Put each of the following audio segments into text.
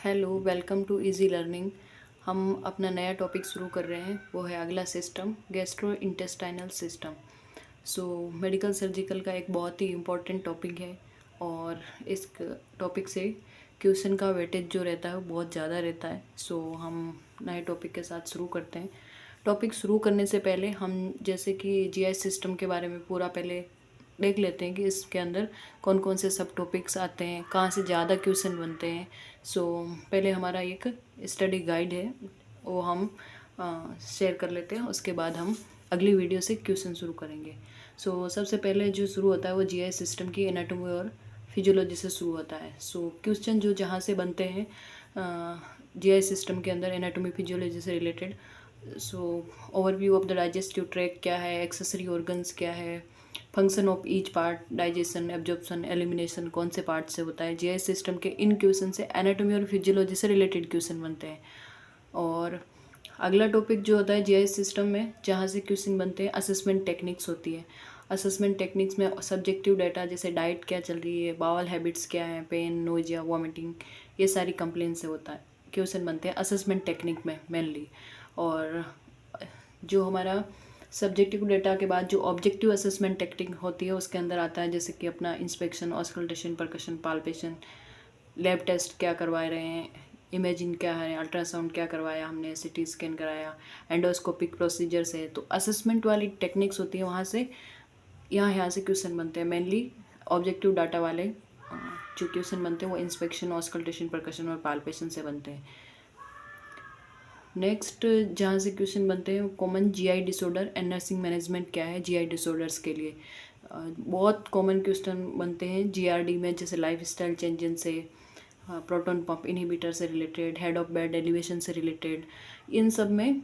Hello, welcome to easy learning. हम अपना नया टॉपिक शुरू कर रहे हैं, वो है अगला system gastro intestinal system. So medical surgical का एक बहुत ही इम्पोर्टेंट टॉपिक है और इस टॉपिक से क्वेश्चन का वेटेज जो रहता है वो बहुत ज़्यादा रहता है। सो हम नए टॉपिक के साथ शुरू करते हैं। टॉपिक शुरू करने से पहले हम जैसे कि जीआई सिस्टम के बारे में पूरा पहले देख लेते हैं कि इसके अंदर कौन कौन से सब टॉपिक्स आते हैं, कहाँ से ज़्यादा क्वेश्चन बनते हैं। सो पहले हमारा एक स्टडी गाइड है, वो हम शेयर कर लेते हैं। उसके बाद हम अगली वीडियो से क्वेश्चन शुरू करेंगे। सो सबसे पहले जो शुरू होता है वो जीआई सिस्टम की एनाटॉमी और फिजियोलॉजी से शुरू होता है। सो क्वेश्चन जो जहाँ से बनते हैं जीआई सिस्टम के अंदर एनाटॉमी फिजियोलॉजी से related. So overview of the digestive track क्या है, एक्सेसरी ऑर्गन्स क्या है, function of each part, digestion, absorption, elimination कौन से पार्ट से होता है। जीआई सिस्टम के इन क्वेश्चन से एनाटॉमी और फिजियोलॉजी से रिलेटेड क्वेश्चन बनते हैं। और अगला टॉपिक जो होता है जीआई सिस्टम में जहाँ से क्वेश्चन बनते हैं, असेसमेंट टेक्निक्स होती है। असेसमेंट टेक्निक्स में सब्जेक्टिव डाटा जैसे डाइट क्या चल रही है, बावल हैबिट्स क्या है, पेन, नोजिया, वॉमिटिंग, ये सारी कंप्लेन से होता है क्वेश्चन बनते हैं असेसमेंट टेक्निक में मेनली। और जो हमारा सब्जेक्टिव डेटा के बाद जो ऑब्जेक्टिव असेसमेंट टेक्निक होती है उसके अंदर आता है जैसे कि अपना inspection, auscultation, percussion, palpation, lab test क्या करवा रहे हैं, इमेजिंग क्या है, अल्ट्रासाउंड क्या करवाया हमने, सीटी स्कैन कराया, एंडोस्कोपिक प्रोसीजर्स है। तो असेसमेंट वाली टेक्निक्स होती है, वहाँ से यहाँ से क्वेश्चन बनते हैं मेनली ऑब्जेक्टिव डाटा वाले। जो क्वेश्चन बनते हैं वो इंस्पेक्शन, ऑस्कल्टेशन, परकशन और पाल्पेशन से बनते हैं। नेक्स्ट जहाँ से क्वेश्चन बनते हैं common GI disorder and nursing management क्या है जीआई डिसऑर्डर्स के लिए। बहुत कॉमन क्वेश्चन बनते हैं जीआरडी में, जैसे लाइफ स्टाइल चेंजेस से, प्रोटॉन पंप इनहिबिटर से related, head of bed elevation से रिलेटेड। इन सब में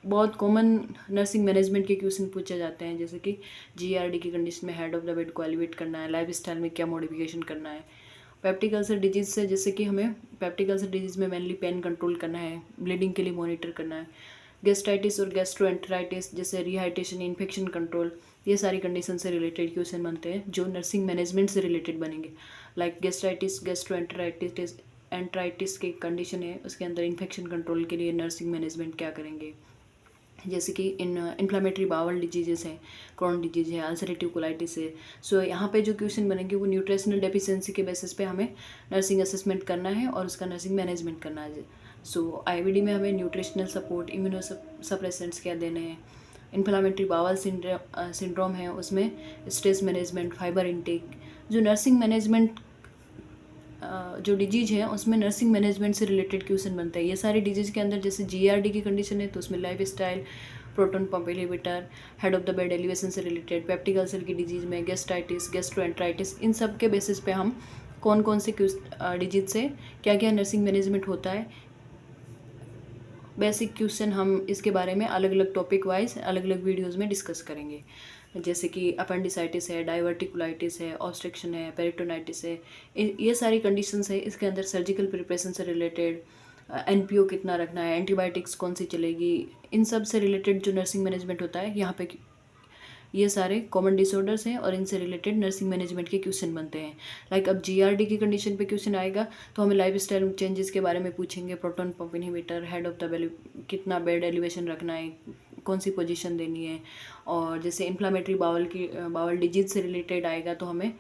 बहुत कॉमन नर्सिंग मैनेजमेंट के क्वेश्चन पूछे जाते हैं, जैसे कि जीआरडी की कंडीशन में हेड ऑफ द बेड को एलिवेट करना है, लाइफ स्टाइल में क्या मॉडिफिकेशन करना है। पेप्टिक अल्सर डिजीज़ से, जैसे कि हमें पेप्टिक अल्सर डिजीज़ में मेनली पेन कंट्रोल करना है, ब्लीडिंग के लिए मॉनिटर करना है। गेस्टाइटिस और गैस्ट्रोएंटेराइटिस जैसे रिहाइड्रेशन, इन्फेक्शन कंट्रोल, ये सारी कंडीशन से रिलेटेड क्वेश्चन बनते हैं जो नर्सिंग मैनेजमेंट से रिलेटेड बनेंगे। लाइक गेस्टाइटिस, गैस्ट्रोएंटेराइटिस एंट्राइटिस की कंडीशन है, उसके अंदर इन्फेक्शन कंट्रोल के लिए नर्सिंग मैनेजमेंट क्या करेंगे। जैसे कि इन्फ्लामेटरी बावल डिजीजेस हैं, क्रॉन डिजीज है, अल्सरेटिव कोलाइटिस है। सो यहाँ पे जो क्वेश्चन बनेंगे वो न्यूट्रिशनल डेफिशिएंसी के बेसिस पे हमें नर्सिंग असेसमेंट करना है और उसका नर्सिंग मैनेजमेंट करना है। सो आईवीडी में हमें न्यूट्रिशनल सपोर्ट, इम्यूनो सप्रेसेंट्स क्या देने हैं। इन्फ्लामेटरी बावल सिंड्रोम है, उसमें स्ट्रेस मैनेजमेंट, फाइबर इनटेक। जो नर्सिंग मैनेजमेंट जो डिजीज है उसमें नर्सिंग मैनेजमेंट से रिलेटेड क्वेश्चन बनता है। ये सारी डिजीज के अंदर जैसे जीआरडी की कंडीशन है तो उसमें life style, proton pump inhibitor, head of the bed elevation से रिलेटेड। पेप्टिक अल्सर की डिजीज में गैस्ट्राइटिस, गैस्ट्रोएंट्राइटिस, इन सब के बेसिस पे हम कौन कौन से डिजीज से क्या क्या नर्सिंग मैनेजमेंट होता है, बेसिक क्वेश्चन हम इसके बारे में अलग अलग टॉपिक वाइज अलग अलग वीडियोज़ में डिस्कस करेंगे। जैसे कि अपेंडिसाइटिस है, डाइवर्टिकुलाइटिस है, ऑब्स्ट्रक्शन है, पेरिटोनाइटिस है, ये सारी कंडीशंस है। इसके अंदर सर्जिकल प्रिपरेशन से रिलेटेड, एनपीओ कितना रखना है, एंटीबायोटिक्स कौन सी चलेगी, इन सब से रिलेटेड जो नर्सिंग मैनेजमेंट होता है यहाँ पे ये सारे कॉमन डिसऑर्डर्स हैं और इनसे रिलेटेड नर्सिंग मैनेजमेंट के क्वेश्चन बनते हैं। लाइक अब जीआरडी की कंडीशन पे क्वेश्चन आएगा तो हमें लाइफ स्टाइल चेंजेस के बारे में पूछेंगे, proton pump inhibitor, head of the bed, कितना बेड एलिवेशन रखना है, कौन सी पोजीशन देनी है। और जैसे इन्फ्लामेटरी बावल डिजीज से रिलेटेड आएगा तो हमें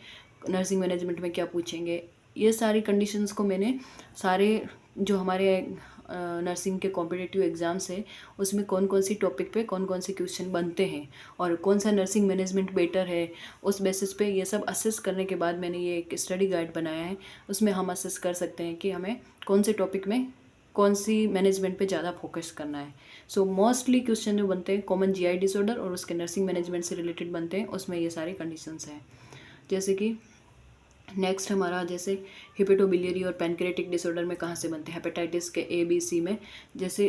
नर्सिंग मैनेजमेंट में क्या पूछेंगे। ये सारी कंडीशंस को मैंने सारे जो हमारे नर्सिंग के कॉम्पिटिटिव एग्ज़ाम्स है उसमें कौन कौन सी टॉपिक पे कौन कौन से क्वेश्चन बनते हैं और कौन सा नर्सिंग मैनेजमेंट बेटर है, उस बेसिस पे ये सब असेस करने के बाद मैंने ये एक स्टडी गाइड बनाया है। उसमें हम असेस कर सकते हैं कि हमें कौन से टॉपिक में कौन सी मैनेजमेंट पे ज़्यादा फोकस करना है। सो मोस्टली क्वेश्चन जो बनते हैं कॉमन जीआई डिसऑर्डर और उसके नर्सिंग मैनेजमेंट से रिलेटेड बनते हैं, उसमें ये सारी कंडीशंस हैं। जैसे कि नेक्स्ट हमारा जैसे हिपेटोबिलियरी और पैनक्रेटिक डिसऑर्डर में कहाँ से बनते हैं, हेपेटाइटिस के ए बी सी में। जैसे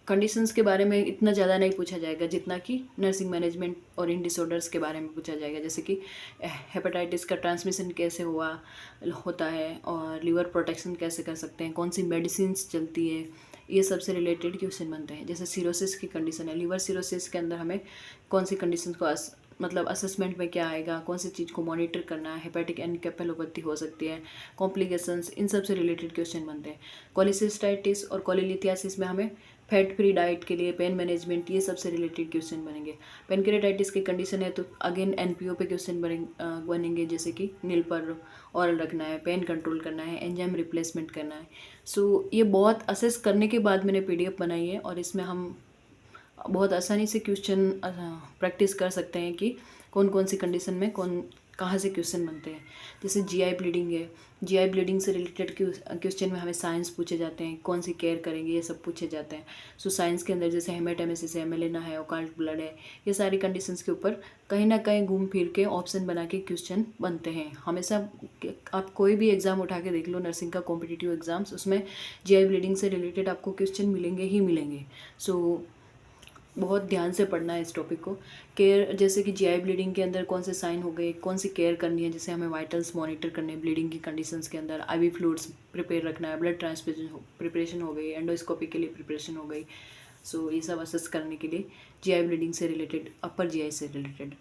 कंडीशंस के बारे में इतना ज़्यादा नहीं पूछा जाएगा जितना कि नर्सिंग मैनेजमेंट और इन डिसऑर्डर्स के बारे में पूछा जाएगा। जैसे कि हेपेटाइटिस का ट्रांसमिशन कैसे होता है और लीवर प्रोटेक्शन कैसे कर सकते हैं, कौन सी मेडिसिन चलती है, ये सबसे रिलेटेड क्वेश्चन बनते हैं। जैसे सिरोसिस की कंडीशन है, लीवर सिरोसिस के अंदर हमें कौन सी कंडीशन को मतलब असेसमेंट में क्या आएगा, कौन सी चीज़ को मॉनिटर करना है, हेपेटिक एनकेफेलोपैथी हो सकती है, कॉम्प्लिकेशंस, इन सब से रिलेटेड क्वेश्चन बनते हैं। कोलिसिस्टाइटिस और कोलिलिथियासिस में हमें फैट फ्री डाइट के लिए, पेन मैनेजमेंट, ये सब से रिलेटेड क्वेश्चन बनेंगे। पेनक्रेटाइटिस की कंडीशन है तो अगेन एनपीओ पे क्वेश्चन बनेंगे, जैसे कि नील पर ऑरल रखना है, पेन कंट्रोल करना है, एंजाइम रिप्लेसमेंट करना है। सो ये बहुत असेस करने के बाद मैंने पीडीएफ बनाई है और इसमें हम बहुत आसानी से क्वेश्चन प्रैक्टिस कर सकते हैं कि कौन कौन सी कंडीशन में कहाँ से क्वेश्चन बनते हैं। जैसे जीआई ब्लीडिंग है, जीआई ब्लीडिंग से रिलेटेड क्वेश्चन में हमें साइंस पूछे जाते हैं, कौन सी केयर करेंगे, ये सब पूछे जाते हैं। सो साइंस के अंदर जैसे हेमेटेमेसिस है, मेलेना है, ओकाल्ट ब्लड है, ये सारी कंडीशंस के ऊपर कहीं ना कहीं घूम फिर के ऑप्शन बना के क्वेश्चन बनते हैं हमेशा। आप कोई भी एग्ज़ाम उठा के देख लो, नर्सिंग का कॉम्पिटिटिव एग्जाम्स, उसमें जीआई ब्लीडिंग से रिलेटेड आपको क्वेश्चन मिलेंगे ही मिलेंगे। सो बहुत ध्यान से पढ़ना है इस टॉपिक को। केयर, जैसे कि जीआई ब्लीडिंग के अंदर कौन से साइन हो गए, कौन सी केयर करनी है, जैसे हमें वाइटल्स मॉनिटर करने हैं ब्लीडिंग की कंडीशंस के अंदर, आईवी फ्लूइड्स प्रिपेयर रखना है, ब्लड ट्रांसफ्यूजन प्रिपरेशन हो गई, एंडोस्कोपी के लिए प्रिपरेशन हो गई। सो ये सब असेस करने के लिए जीआई ब्लीडिंग से रिलेटेड, अपर जीआई से रिलेटेड।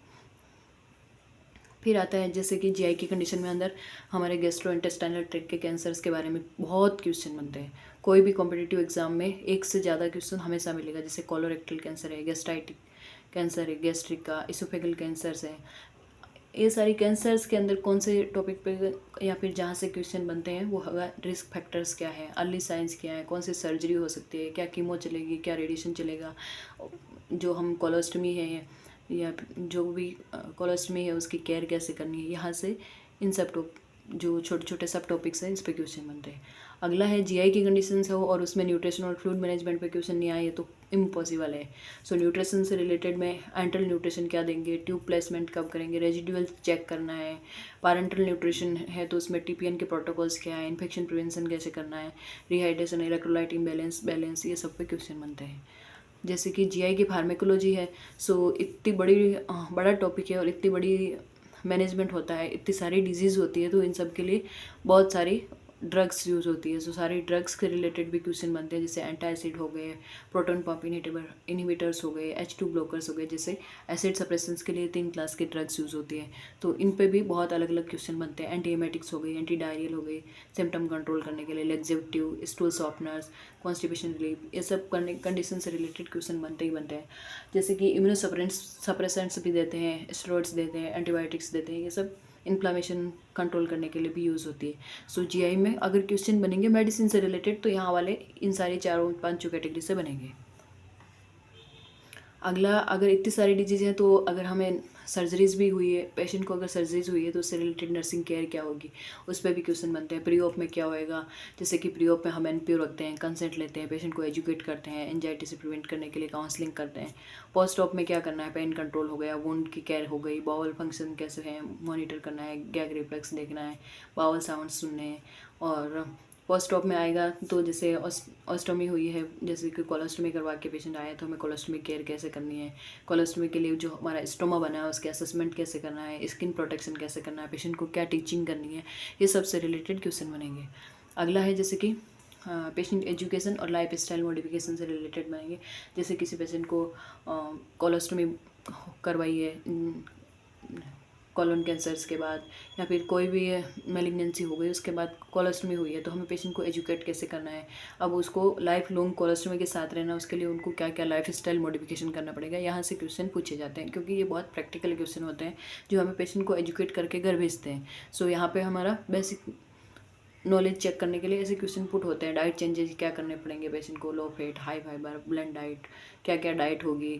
फिर आता है जैसे कि जीआई की कंडीशन में अंदर हमारे गैस्ट्रोइंटेस्टाइनल ट्रैक्ट के कैंसर्स के बारे में बहुत क्वेश्चन बनते हैं। कोई भी कॉम्पिटिटिव एग्जाम में एक से ज़्यादा क्वेश्चन हमेशा मिलेगा, जैसे कोलोरेक्टल कैंसर है, गैस्ट्राइटिक कैंसर है, गैस्ट्रिक का, इसोफेगल कैंसर्स है। ये सारी कैंसर्स के अंदर कौन से टॉपिक पे या फिर जहाँ से क्वेश्चन बनते हैं वो होगा रिस्क फैक्टर्स क्या है, अर्ली साइंस क्या है, कौन सी सर्जरी हो सकती है, क्या कीमो चलेगी, क्या रेडिएशन चलेगा, जो हम कोलोस्टमी है या जो भी कोलोस्टमी है उसकी केयर कैसे करनी है। यहाँ से इन सब जो छोटे छोटे सब टॉपिक्स हैं इस पे क्वेश्चन बनते हैं। अगला है जीआई की कंडीशंस हो और उसमें न्यूट्रिशन और फ्लूइड मैनेजमेंट पे क्वेश्चन नहीं आए तो इम्पॉसिबल है। सो न्यूट्रिशन से रिलेटेड में एंटरल न्यूट्रिशन क्या देंगे, ट्यूब प्लेसमेंट कब करेंगे, रेजिडुअल चेक करना है। पैरेंटल न्यूट्रिशन है तो उसमें टीपीएन के प्रोटोकॉल्स क्या है, इन्फेक्शन प्रिवेंशन कैसे करना है, रिहाइड्रेशन, इलेक्ट्रोलाइट बैलेंस, ये सब पे क्वेश्चन बनते हैं। जैसे कि जीआई की फार्मेकोलॉजी है, सो इतनी बड़ा टॉपिक है और इतनी बड़ी मैनेजमेंट होता है, इतनी सारी डिजीज़ होती है, तो इन सब के लिए बहुत सारी ड्रग्स यूज़ होती है। सो सारी ड्रग्स के रिलेटेड भी क्वेश्चन बनते हैं, जैसे एंटासिड हो गए, प्रोटॉन पंप इनहिबिटर्स हो गए, H2 ब्लॉकर्स हो गए, जैसे एसिड सप्रेशंस के लिए 3 क्लास की ड्रग्स यूज़ होती है। तो इन पे भी बहुत अलग अलग क्वेश्चन बनते हैं। एंटीएमेटिक्स हो गई, एंटी डायरियल हो गई, सिम्टम कंट्रोल करने के लिए, laxative, stool softeners, constipation relief, ये सब कंडीशन से रिलेटेड क्वेश्चन बनते ही बनते हैं। जैसे कि इम्यूनोसप्रेसेंट्स भी देते हैं, स्टेरॉइड्स देते हैं, एंटीबायोटिक्स देते हैं, ये सब इन्फ्लामेशन कंट्रोल करने के लिए भी यूज़ होती है। सो जीआई में अगर क्वेश्चन बनेंगे मेडिसिन से रिलेटेड तो यहाँ वाले इन सारी 4-5 कैटेगरी से बनेंगे। अगला, अगर इतनी सारी डिजीज़ हैं तो अगर हमें सर्जरीज भी हुई है, पेशेंट को अगर सर्जरीज हुई है तो उससे रिलेटेड नर्सिंग केयर क्या होगी, उस पर भी क्वेश्चन बनते हैं। प्री ऑप में क्या होएगा, जैसे कि प्री ऑप में हम एनपीओ रखते हैं, कंसेंट लेते हैं, पेशेंट को एजुकेट करते हैं, एंजाइटी से प्रिवेंट करने के लिए काउंसलिंग करते हैं। पोस्ट ऑप में क्या करना है, पेन कंट्रोल हो गया, वुंड की केयर हो गई, बाउल फंक्शन कैसे है मॉनिटर करना है, गैग रिफ्लेक्स देखना है, बाउल साउंड सुनने हैं। और पोस्ट ऑप में आएगा तो जैसे ऑस्टोमी हुई है, जैसे कि कोलोस्टोमी करवा के पेशेंट आया तो हमें कोलोस्टोमी केयर कैसे करनी है, कोलोस्टोमी के लिए जो हमारा स्टोमा बना है उसके असेसमेंट कैसे करना है, स्किन प्रोटेक्शन कैसे करना है, पेशेंट को क्या टीचिंग करनी है, ये सब से रिलेटेड क्वेश्चन बनेंगे। अगला है जैसे कि पेशेंट एजुकेशन और लाइफ स्टाइल मॉडिफिकेशन से रिलेटेड बनेंगे। जैसे किसी पेशेंट को कोलोस्टोमी करवाई है कॉलोन कैंसर्स के बाद, या फिर कोई भी मेलिग्नेंसी हो गई उसके बाद कोलोस्टोमी हुई है, तो हमें पेशेंट को एजुकेट कैसे करना है। अब उसको लाइफ लॉन्ग कोलोस्टोमी के साथ रहना, उसके लिए उनको क्या क्या लाइफ स्टाइल मॉडिफिकेशन करना पड़ेगा, यहाँ से क्वेश्चन पूछे जाते हैं, क्योंकि ये बहुत प्रैक्टिकल क्वेश्चन होते हैं जो हमें पेशेंट को एजुकेट करके घर भेजते हैं। सो यहाँ पर हमारा बेसिक नॉलेज चेक करने के लिए ऐसे क्वेश्चन पुट होते हैं। डाइट चेंजेस क्या करने पड़ेंगे पेशेंट को, low fat, high fibre, blend diet, क्या क्या डाइट होगी,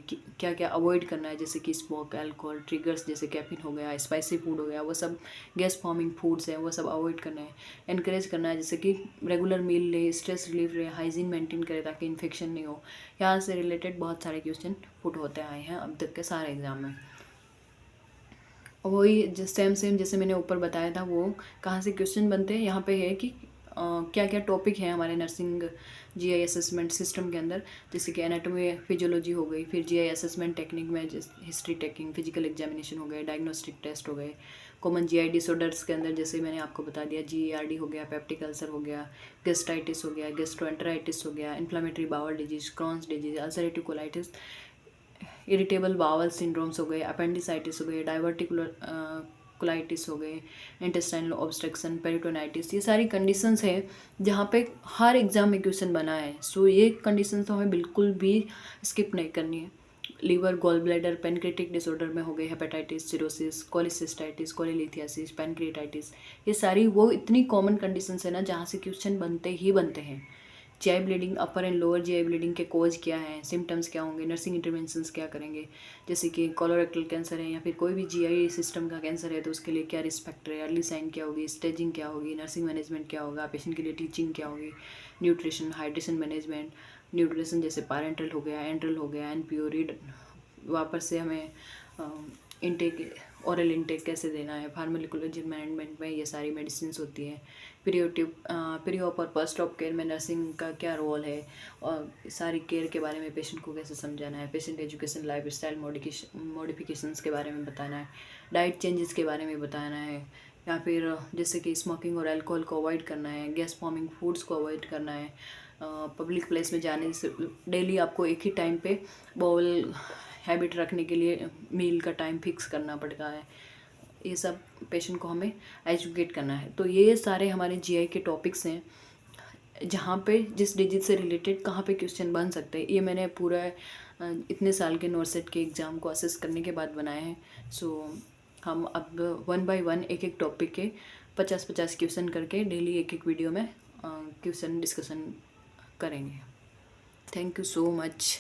क्या क्या अवॉइड करना है, जैसे कि स्मोक, अल्कोहल, ट्रिगर्स जैसे कैफीन हो गया, स्पाइसी फूड हो गया, वो सब गैस फॉर्मिंग फूड्स हैं वो सब अवॉइड करना है। एनकरेज करना है जैसे कि रेगुलर मील ले, स्ट्रेस रिलीफ रहे, हाइजीन मेंटेन करे ताकि इन्फेक्शन नहीं हो। यहाँ से रिलेटेड बहुत सारे क्वेश्चन पुट होते आए हैं अब तक के सारे एग्जाम में। वही सेम जैसे मैंने ऊपर बताया था वो कहाँ से क्वेश्चन बनते हैं, यहाँ पे है कि क्या क्या टॉपिक है हमारे नर्सिंग जीआई असेसमेंट सिस्टम के अंदर, जैसे कि एनाटॉमी फिजियोलॉजी हो गई, फिर जीआई असेसमेंट टेक्निक में हिस्ट्री टेकिंग, फिजिकल एग्जामिनेशन हो गए, डायग्नोस्टिक टेस्ट हो गए, कॉमन जीआई डिसऑर्डर्स के अंदर जैसे मैंने आपको बता दिया जीईआरडी हो गया, पेप्टिक अल्सर हो गया, गेस्टाइटिस हो गया, गेस्ट्रोएंटेराइटिस हो गया, inflammatory bowel disease, Crohn's disease, ulcerative colitis, irritable bowel syndromes हो गए, अपेंडिसाइटिस हो गए, डाइवर्टिकुलर कोलाइटिस हो गए, इंटेस्टाइनल ऑब्स्ट्रक्शन, पेरिटोनाइटिस, ये सारी कंडीशंस है जहाँ पे हर एग्ज़ाम में क्वेश्चन बना है। सो ये कंडीशंस तो हमें बिल्कुल भी स्किप नहीं करनी है। Liver, gall bladder, pancreatic disorder में हो गए hepatitis, cirrhosis, cholecystitis, cholelithiasis, pancreatitis, ये सारी वो इतनी कॉमन कंडीशंस है ना जहाँ से क्वेश्चन बनते ही बनते हैं। GI bleeding, upper and lower GI bleeding के कोज क्या हैं, सिम्टम्स क्या होंगे, नर्सिंग इंटरवेंशंस क्या करेंगे, जैसे कि कोलोरेक्टल कैंसर है या फिर कोई भी जीआई सिस्टम का कैंसर है तो उसके लिए क्या रिस्क फैक्टर है, अर्ली साइन क्या होगी, स्टेजिंग क्या होगी, नर्सिंग मैनेजमेंट क्या होगा, पेशेंट के लिए टीचिंग क्या होगी, न्यूट्रिशन, हाइड्रेशन मैनेजमेंट, न्यूट्रिशन जैसे पैरेंटल हो गया, एंट्रल हो गया, एनपीओ रीड, वापस से हमें इनटेक, ओरल इनटेक कैसे देना है, फार्माकोलॉजी मैनेजमेंट में ये सारी मेडिसिन होती हैं, प्री ऑप और पोस्ट ऑप केयर में नर्सिंग का क्या रोल है, और सारी केयर के बारे में पेशेंट को कैसे समझाना है, patient education, life style modifications के बारे में बताना है, डाइट चेंजेस के बारे में बताना है, या फिर जैसे कि स्मोकिंग और अल्कोहल को अवॉइड करना है, गैस फॉर्मिंग फूड्स को अवॉइड करना है, पब्लिक प्लेस में जाने से डेली आपको एक ही टाइम पे बाउल हैबिट रखने के लिए मील का टाइम फिक्स करना पड़ता है। ये सब पेशेंट को हमें एजुकेट करना है। तो ये सारे हमारे जीआई के टॉपिक्स हैं जहाँ पे जिस डिजिट से रिलेटेड कहाँ पे क्वेश्चन बन सकते हैं। ये मैंने पूरा इतने साल के नॉर्सेट के एग्ज़ाम को असेस करने के बाद बनाए हैं। सो हम अब 1 बाय 1 एक एक टॉपिक के 50-50 क्वेश्चन करके डेली एक एक वीडियो में क्वेश्चन डिस्कशन करेंगे। Thank you so much.